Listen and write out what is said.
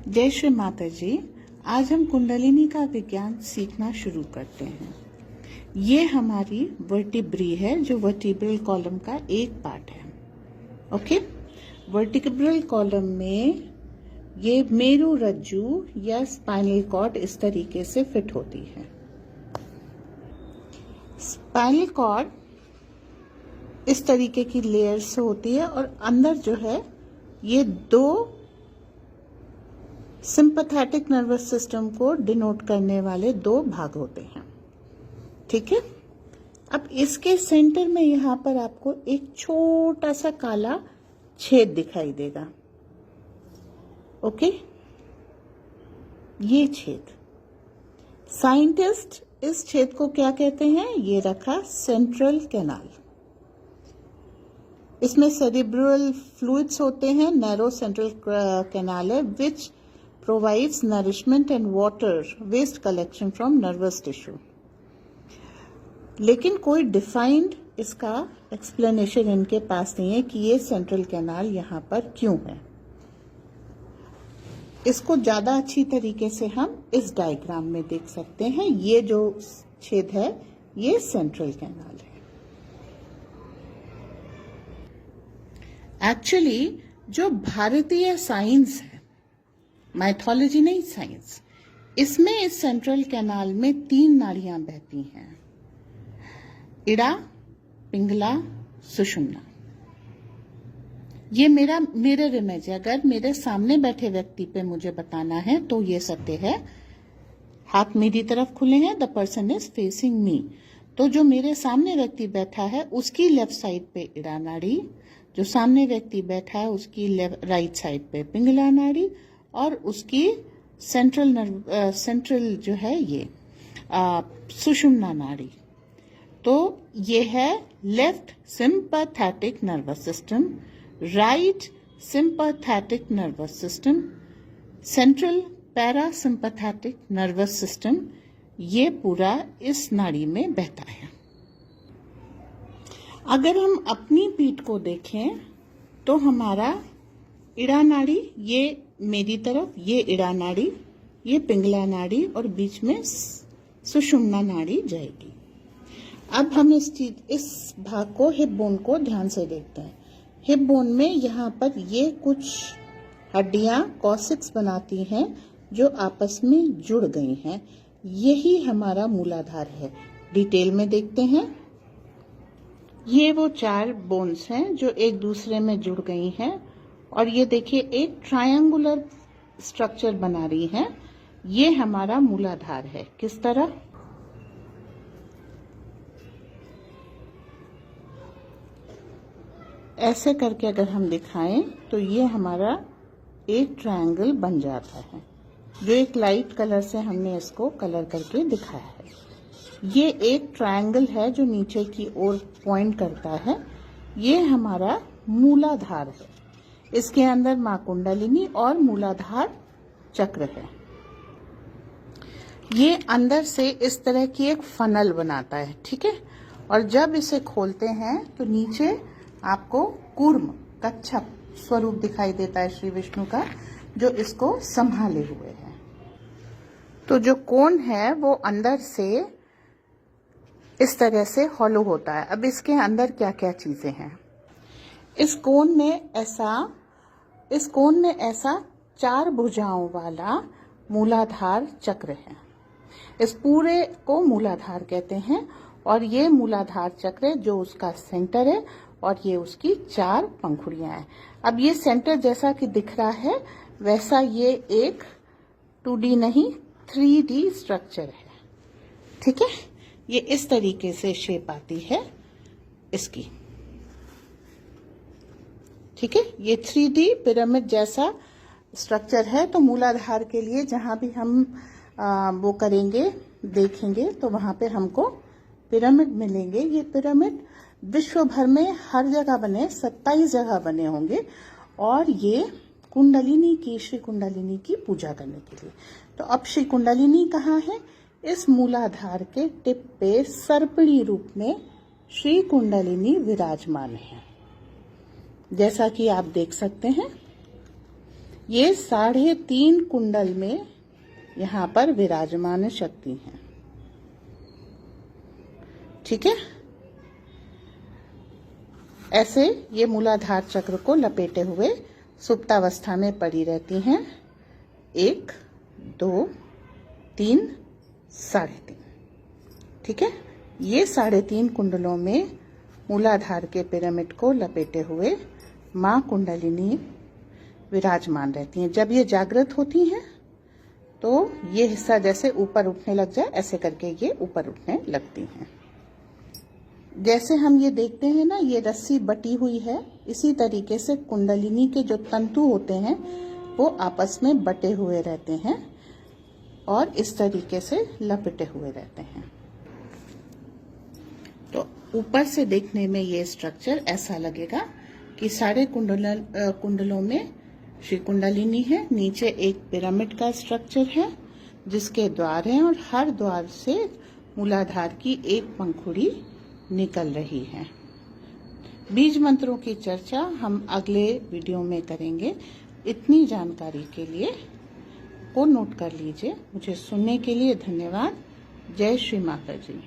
जय श्री माता जी। आज हम कुंडलिनी का विज्ञान सीखना शुरू करते हैं। ये हमारी वर्टिब्री है जो वर्टिब्रल कॉलम का एक पार्ट है। ओके, वर्टिब्रल कॉलम में ये मेरु रज्जु या स्पाइनल कॉर्ड इस तरीके से फिट होती है। स्पाइनल कॉर्ड इस तरीके की लेयर से होती है और अंदर जो है ये दो सिंपैथेटिक नर्वस सिस्टम को डिनोट करने वाले दो भाग होते हैं। ठीक है, अब इसके सेंटर में यहां पर आपको एक छोटा सा काला छेद दिखाई देगा। ओके, ये छेद, साइंटिस्ट इस छेद को क्या कहते हैं? ये रखा सेंट्रल कैनाल। इसमें सेरिब्रल फ्लूइड्स होते हैं। नैरो सेंट्रल कैनाल है विच provides nourishment and water waste collection from nervous tissue। लेकिन कोई डिफाइंड इसका एक्सप्लेनेशन इनके पास नहीं है कि ये सेंट्रल कैनाल यहां पर क्यों है। इसको ज्यादा अच्छी तरीके से हम इस डायग्राम में देख सकते हैं। ये जो छेद है ये सेंट्रल कैनाल है। एक्चुअली जो भारतीय साइंस है, माइथोलॉजी नहीं साइंस, इसमें इस सेंट्रल कैनाल में 3 नाड़ियां बहती हैं, इड़ा, पिंगला, सुषुम्ना। ये मेरा मिरर इमेज है। अगर मेरे सामने बैठे व्यक्ति पे मुझे बताना है तो ये सत्य है। हाथ मेरी तरफ खुले हैं, द पर्सन इज फेसिंग मी। तो जो मेरे सामने व्यक्ति बैठा है उसकी लेफ्ट साइड पे इड़ा नाड़ी, जो सामने व्यक्ति बैठा है उसकी राइट साइड पे पिंगला नाड़ी, और उसकी सेंट्रल जो है ये सुषुम्ना नाड़ी। तो ये है left sympathetic nervous system, right sympathetic nervous system, central parasympathetic nervous system. ये पूरा इस नाड़ी में बहता है। अगर हम अपनी पीठ को देखें तो हमारा इड़ा नाड़ी, ये मेरी तरफ, ये इड़ा नाड़ी, ये पिंगला नाड़ी और बीच में सुषुम्ना नाड़ी जाएगी। अब हम इस भाग को, हिप बोन को ध्यान से देखते हैं। हिप बोन में यहाँ पर ये कुछ हड्डियां कॉसिक्स बनाती हैं जो आपस में जुड़ गई हैं। यही हमारा मूलाधार है। डिटेल में देखते हैं। ये वो 4 बोन्स हैं जो एक दूसरे में जुड़ गई हैं और ये देखिए एक ट्रायंगुलर स्ट्रक्चर बना रही है। ये हमारा मूलाधार है। किस तरह? ऐसे करके अगर हम दिखाएं तो ये हमारा एक ट्रायंगल बन जाता है, जो एक लाइट कलर से हमने इसको कलर करके दिखाया है। ये एक ट्रायंगल है जो नीचे की ओर पॉइंट करता है। ये हमारा मूलाधार है। इसके अंदर मां कुंडलिनी और मूलाधार चक्र है। ये अंदर से इस तरह की एक फनल बनाता है। ठीक है, और जब इसे खोलते हैं तो नीचे आपको कूर्म, कच्छप स्वरूप दिखाई देता है श्री विष्णु का, जो इसको संभाले हुए है। तो जो कोन है वो अंदर से इस तरह से हॉलो होता है। अब इसके अंदर क्या क्या चीजें हैं? इस कोन में ऐसा 4 भुजाओं वाला मूलाधार चक्र है। इस पूरे को मूलाधार कहते हैं और ये मूलाधार चक्र जो उसका सेंटर है और ये उसकी 4 पंखुड़ियां हैं। अब ये सेंटर जैसा कि दिख रहा है वैसा ये एक 2D नहीं 3D स्ट्रक्चर है। ठीक है, ये इस तरीके से शेप आती है इसकी। ठीक है, ये 3D पिरामिड जैसा स्ट्रक्चर है। तो मूलाधार के लिए जहां भी हम वो करेंगे, देखेंगे, तो वहां पे हमको पिरामिड मिलेंगे। ये पिरामिड विश्व भर में हर जगह बने, 27 जगह बने होंगे और ये कुंडलिनी की, श्री कुंडलिनी की पूजा करने के लिए। तो अब श्री कुंडलिनी कहाँ है? इस मूलाधार के टिप पे सर्पिणी रूप में श्री कुंडलिनी विराजमान है, जैसा कि आप देख सकते हैं। ये 3.5 कुंडल में यहाँ पर विराजमान शक्ति है। ठीक है, ऐसे ये मूलाधार चक्र को लपेटे हुए सुप्तावस्था में पड़ी रहती हैं। 1, 2, 3, 3.5। ठीक है, ये 3.5 कुंडलों में मूलाधार के पिरामिड को लपेटे हुए माँ कुंडलिनी विराजमान रहती हैं। जब ये जागृत होती हैं तो ये हिस्सा जैसे ऊपर उठने लग जाए, ऐसे करके ये ऊपर उठने लगती हैं। जैसे हम ये देखते हैं ना, ये रस्सी बटी हुई है, इसी तरीके से कुंडलिनी के जो तंतु होते हैं वो आपस में बटे हुए रहते हैं और इस तरीके से लपेटे हुए रहते हैं। तो ऊपर से देखने में ये स्ट्रक्चर ऐसा लगेगा कि सारे कुंडलों में श्री कुंडलिनी है, नीचे एक पिरामिड का स्ट्रक्चर है जिसके द्वार हैं और हर द्वार से मूलाधार की एक पंखुड़ी निकल रही है। बीज मंत्रों की चर्चा हम अगले वीडियो में करेंगे। इतनी जानकारी के लिए को नोट कर लीजिए। मुझे सुनने के लिए धन्यवाद। जय श्री माता जी।